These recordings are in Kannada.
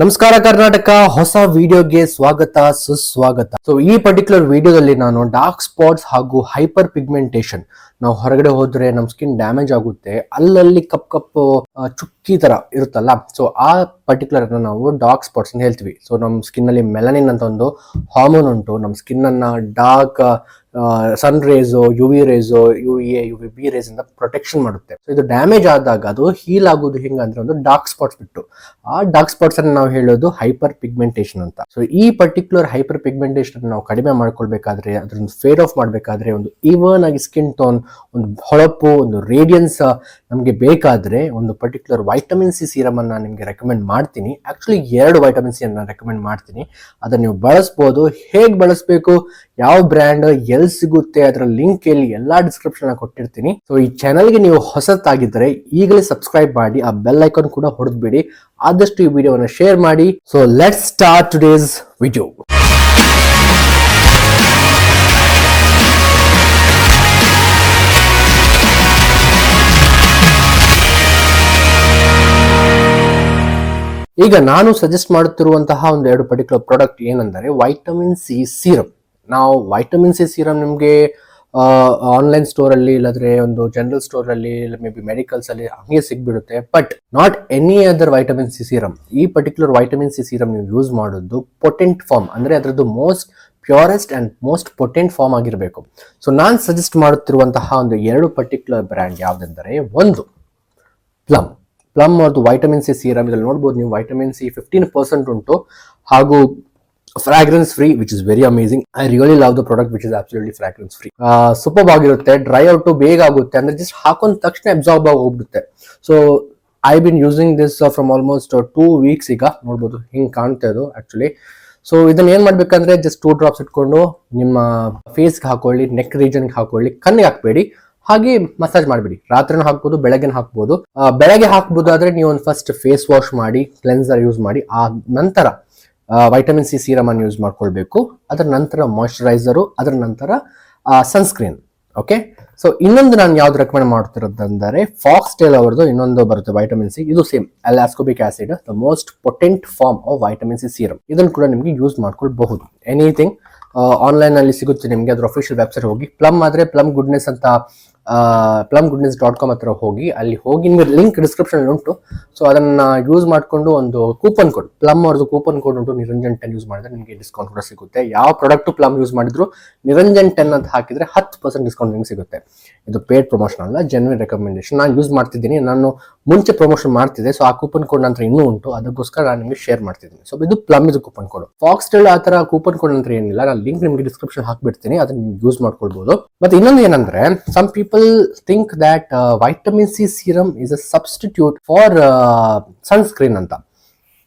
ನಮಸ್ಕಾರ ಕರ್ನಾಟಕ, ಹೊಸ ವಿಡಿಯೋಗೆ ಸ್ವಾಗತ ಸುಸ್ವಾಗತ. ಸೊ ಈ ಪರ್ಟಿಕ್ಯುಲರ್ ವಿಡಿಯೋದಲ್ಲಿ ನಾನು ಡಾರ್ಕ್ ಸ್ಪಾಟ್ಸ್ ಹಾಗೂ ಹೈಪರ್ ಪಿಗ್ಮೆಂಟೇಶನ್, ನಾವು ಹೊರಗಡೆ ಹೋದ್ರೆ ನಮ್ ಸ್ಕಿನ್ ಡ್ಯಾಮೇಜ್ ಆಗುತ್ತೆ, ಅಲ್ಲಲ್ಲಿ ಕಪ್ ಚುಕ್ಕಿ ತರ ಇರುತ್ತಲ್ಲ, ಸೊ ಆ ಪರ್ಟಿಕ್ಯುಲರ್ ನಾವು ಡಾರ್ಕ್ ಸ್ಪಾಟ್ಸ್ ಅಂತ ಹೇಳ್ತೀವಿ. ಸೊ ನಮ್ ಸ್ಕಿನ್ ಅಲ್ಲಿ ಮೆಲನಿನ್ ಅಂತ ಒಂದು ಹಾರ್ಮೋನ್ ಉಂಟು, ನಮ್ ಸ್ಕಿನ್ ಅನ್ನ dark sun rays, U V rays, UVB rays ಇಂದ ಪ್ರೊಟೆಕ್ಷನ್ ಮಾಡುತ್ತೆ. ಸೊ ಇದು ಡ್ಯಾಮೇಜ್ ಆದಾಗ ಅದು ಹೀಲ್ ಆಗೋದು ಹೆಂಗಂದ್ರೆ ಒಂದು ಡಾರ್ಕ್ ಸ್ಪಾಟ್ಸ್ ಬಿಟ್ಟು, ಆ ಡಾರ್ಕ್ ಸ್ಪಾಟ್ಸ್ ಅನ್ನು ನಾವು ಹೇಳೋದು ಹೈಪರ್ ಪಿಗ್ಮೆಂಟೇಶನ್ ಅಂತ. ಸೊ ಈ ಪರ್ಟಿಕ್ಯುಲರ್ ಹೈಪರ್ ಪಿಗ್ಮೆಂಟೇಶನ್ ನಾವು ಕಡಿಮೆ ಮಾಡ್ಕೊಳ್ಬೇಕಾದ್ರೆ, ಅದನ್ನ ಫೇಡ್ ಆಫ್ ಮಾಡ್ಬೇಕಾದ್ರೆ, ಒಂದು ಈವನ್ ಆಗಿ ಸ್ಕಿನ್ ಟೋನ್, ಒಂದು ಹೊಳಪು, ಒಂದು ರೇಡಿಯನ್ಸ್ ನಮಗೆ ಬೇಕಾದ್ರೆ ಒಂದು ಪರ್ಟಿಕ್ಯುಲರ್ ವೈಟಮಿನ್ ಸಿ ಸೀರಮ್ ಅನ್ನ ನಿಮ್ಗೆ ರೆಕಮೆಂಡ್ ಮಾಡ್ತೀನಿ. ಆಕ್ಚುಲಿ 2 ವೈಟಮಿನ್ ಸಿ ಅನ್ನ ರೆಕಮೆಂಡ್ ಮಾಡ್ತೀನಿ. ಅದನ್ನ ನೀವು ಬಳಸಬಹುದು. ಹೇಗ್ ಬಳಸಬೇಕು, ಯಾವ ಬ್ರ್ಯಾಂಡ್, ಎಲ್ಲಿ ಸಿಗುತ್ತೆ, ಅದರ ಲಿಂಕ್ ಎಲ್ಲಿ, ಎಲ್ಲಾ ಡಿಸ್ಕ್ರಿಪ್ಷನ್ ಕೊಟ್ಟಿರ್ತೀನಿ. ಸೊ ಈ ಚಾನಲ್ಗೆ ನೀವು ಹೊಸತಾಗಿದ್ದರೆ ಈಗಲೇ ಸಬ್ಸ್ಕ್ರೈಬ್ ಮಾಡಿ, ಆ ಬೆಲ್ ಐಕಾನ್ ಕೂಡ ಹೊಡೆದ್ಬಿಡಿ. ಆದಷ್ಟು ಈ ವಿಡಿಯೋವನ್ನು ಶೇರ್ ಮಾಡಿ. So let's start today's video. ಈಗ ನಾನು ಸಜೆಸ್ಟ್ ಮಾಡುತ್ತಿರುವಂತಹ ಒಂದು 2 ಪರ್ಟಿಕ್ಯುಲರ್ ಪ್ರಾಡಕ್ಟ್ ಏನಂದರೆ ವೈಟಮಿನ್ ಸಿ ಸೀರಮ್. ನಾವು ವೈಟಮಿನ್ ಸಿ ಸೀರಮ್ ನಿಮಗೆ ಆನ್ಲೈನ್ ಸ್ಟೋರ್ ಅಲ್ಲಿ, ಇಲ್ಲಾಂದ್ರೆ ಒಂದು ಜನರಲ್ ಸ್ಟೋರ್ ಅಲ್ಲಿ, ಮೇ ಬಿ ಮೆಡಿಕಲ್ಸ್ ಅಲ್ಲಿ ಹಂಗೆ ಸಿಗ್ಬಿಡುತ್ತೆ. But not any other vitamin C serum. ಈ ಪರ್ಟಿಕ್ಯುಲರ್ ವೈಟಮಿನ್ ಸಿ ಸೀರಮ್ ನೀವು ಯೂಸ್ ಮಾಡೋದು ಪೊಟೆಂಟ್ ಫಾರ್ಮ್, ಅಂದ್ರೆ ಅದರದ್ದು most purest and most potent form ಆಗಿರಬೇಕು. ಸೊ ನಾನು ಸಜೆಸ್ಟ್ ಮಾಡುತ್ತಿರುವಂತಹ ಒಂದು 2 ಪರ್ಟಿಕ್ಯುಲರ್ ಬ್ರ್ಯಾಂಡ್ ಯಾವುದೆಂದರೆ, ಒಂದು ಪ್ಲಮ್ ಅವ್ರದ್ದು ವೈಟಮಿನ್ ಸಿ ಸೀರಮ್. ಇದ್ರಲ್ಲಿ ನೋಡ್ಬೋದು ನೀವು, ವೈಟಮಿನ್ ಸಿ 15% ಉಂಟು, ಹಾಗೂ fragrance free, which is very amazing. I really love the product which is absolutely fragrance free. Super ಆಗಿರುತ್ತೆ, ಡ್ರೈ ಔಟ್ ಬೇಗ ಆಗುತ್ತೆ, ಅಂದ್ರೆ ಜಸ್ಟ್ ಹಾಕೊಂಡ ತಕ್ಷಣ ಅಬ್ಸಾರ್ಬ್ ಆಗಿ ಹೋಗ್ಬಿಡುತ್ತೆ. So I been using this from almost 2 weeks. ಈಗ ನೋಡ್ಬೋದು ಹಿಂಗ್ ಕಾಣ್ತಾ ಇದು ಆಕ್ಚುಲಿ. ಸೊ ಇದನ್ನ ಏನ್ ಮಾಡ್ಬೇಕಂದ್ರೆ, ಜಸ್ಟ್ 2 ಡ್ರಾಪ್ಸ್ ಇಟ್ಕೊಂಡು ನಿಮ್ಮ ಫೇಸ್ಗೆ ಹಾಕೊಳ್ಳಿ, ನೆಕ್ ರೀಜನ್ಗೆ ಹಾಕೊಳ್ಳಿ, ಕಣ್ಣಿಗೆ ಹಾಕ್ಬೇಡಿ, ಹಾಗೆ ಮಸಾಜ್ ಮಾಡಬೇಡಿ. ರಾತ್ರಿನೂ ಹಾಕ್ಬೋದು, ಬೆಳಗ್ಗೆ ಹಾಕ್ಬೋದು. ಬೆಳಗ್ಗೆ ಹಾಕ್ಬೋದು ಆದ್ರೆ ನೀವು ಒಂದು ಫಸ್ಟ್ ಫೇಸ್ ವಾಶ್ ಮಾಡಿ, ಕ್ಲೆನ್ಸರ್ ಯೂಸ್ ಮಾಡಿ, ಆ ನಂತರ ವೈಟಮಿನ್ ಸಿ ಸೀರಮ್ ಅನ್ನು ಯೂಸ್ ಮಾಡ್ಕೊಳ್ಬೇಕು. ಅದರ ನಂತರ ಮಾಯಿಶ್ಚರೈಸರು, ಅದರ ನಂತರ ಸನ್ಸ್ಕ್ರೀನ್. ಓಕೆ, ಸೊ ಇನ್ನೊಂದು ನಾನು ಯಾವ್ದು ರೆಕಮೆಂಡ್ ಮಾಡ್ತಿರೋದಂದರೆ, ಫಾಕ್ಸ್ ಟೇಲ್ ಅವರದ್ದು ಇನ್ನೊಂದು ಬರುತ್ತೆ ವೈಟಮಿನ್ ಸಿ. ಇದು same ascorbic acid, the most potent form of vitamin C serum. ಇದನ್ನು ಕೂಡ ನಿಮಗೆ ಯೂಸ್ ಮಾಡ್ಕೊಳ್ಬಹುದು. ಎನಿಥಿಂಗ್ ಆನ್ಲೈನ್ ಅಲ್ಲಿ ಸಿಗುತ್ತೆ ನಿಮಗೆ, ಅದ್ರ ಅಫಿಷಿಯಲ್ ವೆಬ್ಸೈಟ್ ಹೋಗಿ, ಪ್ಲಮ್ ಆದ್ರೆ ಪ್ಲಮ್ ಗುಡ್ನೆಸ್ ಅಂತ, plumgoodness.com ಹತ್ರ ಹೋಗಿ, ಅಲ್ಲಿ ಹೋಗಿ ನಿಮಗೆ ಲಿಂಕ್ ಡಿಸ್ಕ್ರಿಪ್ಷನ್ ಉಂಟು. ಸೊ ಅದನ್ನ ಯೂಸ್ ಮಾಡ್ಕೊಂಡು ಒಂದು ಕೂಪನ್ ಕೋಡ್, ಪ್ಲಮ್ ಅವ್ರದ್ದು ಕೂಪನ್ ಕೋಡ್ ಉಂಟು, ನಿರಂಜನ್ 10 ಯೂಸ್ ಮಾಡಿದ್ರೆ ನಿಮಗೆ ಡಿಸ್ಕೌಂಟ್ ಕೂಡ ಸಿಗುತ್ತೆ. ಯಾವ ಪ್ರಾಡಕ್ಟ್ ಪ್ಲಮ್ ಯೂಸ್ ಮಾಡಿದ್ರು ನಿರಂಜನ್ 10 ಅಂತ ಹಾಕಿದ್ರೆ 10% ಡಿಸ್ಕೌಂಟ್ ನಿಮಗೆ ಸಿಗುತ್ತೆ. ಇದು ಪೇಡ್ ಪ್ರಮೋಷನ್ ಅಲ್ಲ, ಜೆನ್ಯೂನ್ ರೆಕಮೆಂಡೇಶನ್. ನಾನು ಯೂಸ್ ಮಾಡ್ತಿದ್ದೀನಿ, ನಾನು ಮುಂಚೆ ಪ್ರಮೋಷನ್ ಮಾಡ್ತಿದ್ದೆ. ಸೊ ಆ ಕೂಪನ್ ಕೋಡ್ ನಂತರ ಇನ್ನೂ ಉಂಟು, ಅದಕ್ಕೋಸ್ಕರ ನಾನು ನಿಮಗೆ ಶೇರ್ ಮಾಡ್ತಿದ್ದೀನಿ. ಸೊ ಇದು ಪ್ಲಮ್ ಇದು ಕೂಪನ್ ಕೋಡ್. ಫಾಕ್ಸ್ ಟೇಲ್ ಆ ತರ ಕೂಪನ್ ಕೋಡ್ ನಂತರ ಏನಿಲ್ಲ, ನಾನು ಲಿಂಕ್ ನಿಮಗೆ ಡಿಸ್ಕ್ರಿಪ್ಷನ್ ಹಾಕ್ಬಿಡ್ತೀನಿ, ಅದನ್ನ ನೀವು ಯೂಸ್ ಮಾಡ್ಕೊಳ್ಬಹುದು. ಮತ್ತೆ ಇನ್ನೊಂದು ಏನಂದ್ರೆ, some people think that vitamin C serum is a substitute for sunscreen ಅಂತ.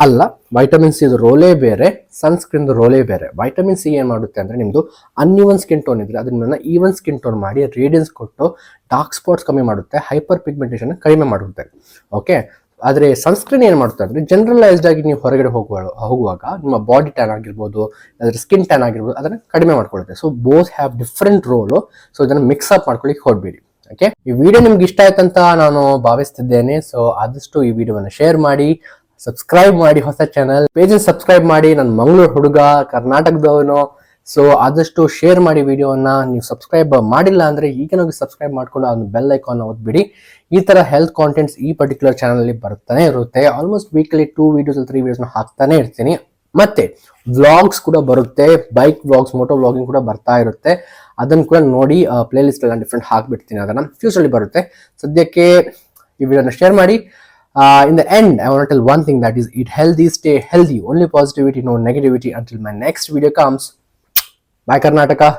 ಅಲ್ಲ, ವೈಟಮಿನ್ ಸಿ ರೋಲೇ ಬೇರೆ, ಸನ್ಸ್ಕ್ರೀನ್ ರೋಲೇ ಬೇರೆ. ವೈಟಮಿನ್ ಸಿ ಏನ್ ಮಾಡುತ್ತೆ ಅಂದ್ರೆ, ನಿಮ್ದು ಅನ್ಇವನ್ ಸ್ಕಿನ್ ಟೋನ್ ಇದ್ರೆ ಅದನ್ನ ಈವನ್ ಸ್ಕಿನ್ ಟೋನ್ ಮಾಡಿ, ರೇಡಿಯನ್ಸ್ ಕೊಟ್ಟು ಡಾರ್ಕ್ ಸ್ಪಾಟ್ಸ್ ಕಮ್ಮಿ ಮಾಡುತ್ತೆ, ಹೈಪರ್ ಪಿಗ್ಮೆಂಟೇಶನ್ ಕಡಿಮೆ ಮಾಡುತ್ತೆ. ಓಕೆ, ಆದ್ರೆ ಸನ್ಸ್ಕ್ರೀನ್ ಏನ್ ಮಾಡುತ್ತೆ ಅಂದ್ರೆ, ಜನರಲೈಸ್ಡ್ ಆಗಿ ನೀವು ಹೊರಗಡೆ ಹೋಗುವಾಗ ನಿಮ್ಮ ಬಾಡಿ ಟ್ಯಾನ್ ಆಗಿರ್ಬೋದು, ಅದ್ರ ಸ್ಕಿನ್ ಟ್ಯಾನ್ ಆಗಿರ್ಬೋದು, ಅದನ್ನ ಕಡಿಮೆ ಮಾಡ್ಕೊಳ್ಳುತ್ತೆ. So both have different role. So ಇದನ್ನ ಮಿಕ್ಸ್ ಅಪ್ ಮಾಡ್ಕೊಳ್ಳಿಕ್ಕೆ ಹೋಗ್ಬೇಡಿ. ಓಕೆ, ಈ ವಿಡಿಯೋ ನಿಮ್ಗೆ ಇಷ್ಟ ಆಯ್ತಂತ ನಾನು ಭಾವಿಸ್ತಿದ್ದೇನೆ. ಸೊ ಆದಷ್ಟು ಈ ವಿಡಿಯೋವನ್ನು ಶೇರ್ ಮಾಡಿ, ಸಬ್ಸ್ಕ್ರೈಬ್ ಮಾಡಿ, ಹೊಸ ಚಾನಲ್ ಪೇಜ್ ಸಬ್ಸ್ಕ್ರೈಬ್ ಮಾಡಿ. ನಾನು ಮಂಗಳೂರು ಹುಡುಗ, ಕರ್ನಾಟಕದವನು. ಸೊ ಆದಷ್ಟು ಶೇರ್ ಮಾಡಿ ವಿಡಿಯೋವನ್ನ. ನೀವು ಸಬ್ಸ್ಕ್ರೈಬ್ ಮಾಡಿಲ್ಲ ಅಂದ್ರೆ ಈಗಿನ ಸಬ್ಸ್ಕ್ರೈಬ್ ಮಾಡ್ಕೊಂಡು ಆ ಬೆಲ್ ಐಕಾನ್ ಒತ್ಬಿಡಿ. ಈ ತರ ಹೆಲ್ತ್ ಕಾಂಟೆಂಟ್ಸ್ ಈ ಪರ್ಟಿಕ್ಯುಲರ್ ಚಾನಲ್ ಅಲ್ಲಿ ಬರ್ತಾನೆ ಇರುತ್ತೆ. ಆಲ್ಮೋಸ್ಟ್ ವೀಕ್ಲಿ 2 ವಿಡಿಯೋಸ್ 3 ವಿಡಿಯೋಸ್ ಹಾಕ್ತಾನೆ ಇರ್ತೀನಿ. ಮತ್ತೆ ವ್ಲಾಗ್ಸ್ ಕೂಡ ಬರುತ್ತೆ, ಬೈಕ್ ವ್ಲಾಗ್ಸ್, ಮೋಟೋ ವ್ಲಾಗಿಂಗ್ ಕೂಡ ಬರ್ತಾ ಇರುತ್ತೆ. ಅದನ್ನು ಕೂಡ ನೋಡಿ, ಪ್ಲೇ ಲಿಸ್ಟ್ ಎಲ್ಲ ಡಿಫ್ರೆಂಟ್ ಹಾಕ್ಬಿಡ್ತೀನಿ, ಅದನ್ನ ಫ್ಯೂಚರ್ ಅಲ್ಲಿ ಬರುತ್ತೆ. ಸದ್ಯಕ್ಕೆ ಈ ವಿಡಿಯೋನ ಶೇರ್ ಮಾಡಿ. In the end, I want to tell one thing, that is, eat healthy, stay healthy, only positivity, no negativity. Until my next video comes. Bye Karnataka.